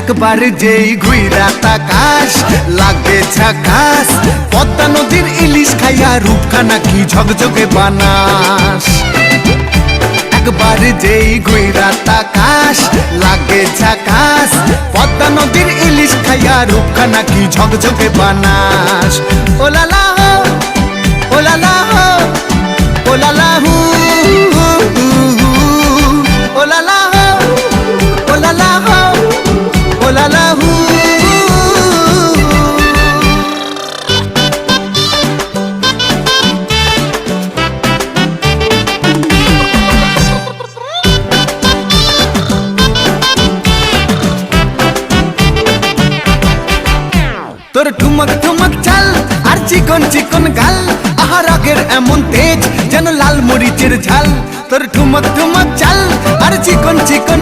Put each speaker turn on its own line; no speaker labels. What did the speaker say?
একবার যেই ঘুইরা তাকাস লাগে ঝাকাস, পদ্মা নদীর ইলিশ খাইয়া রূপখানা কি ঝকঝকে বানাস। একবার যেই ঘুইরা তাকাস লাগে ঝাকাস, পদ্মা নদীর ইলিশ খাইয়া রূপখানা কি ঝকঝকে বানাস। ও লালা হো, ও লালা হো, ও লালা হু, ও লালা হো, ও লালা হো, ও লালা হু। তোর ঠুমক ঠুমক চাল আর চিকন চিকন গাল, আহা রাগের এমন তেজ যেন লাল মরিচের ঝাল। তোর ঠুমক ঠুমক চাল আর চিকন চিকন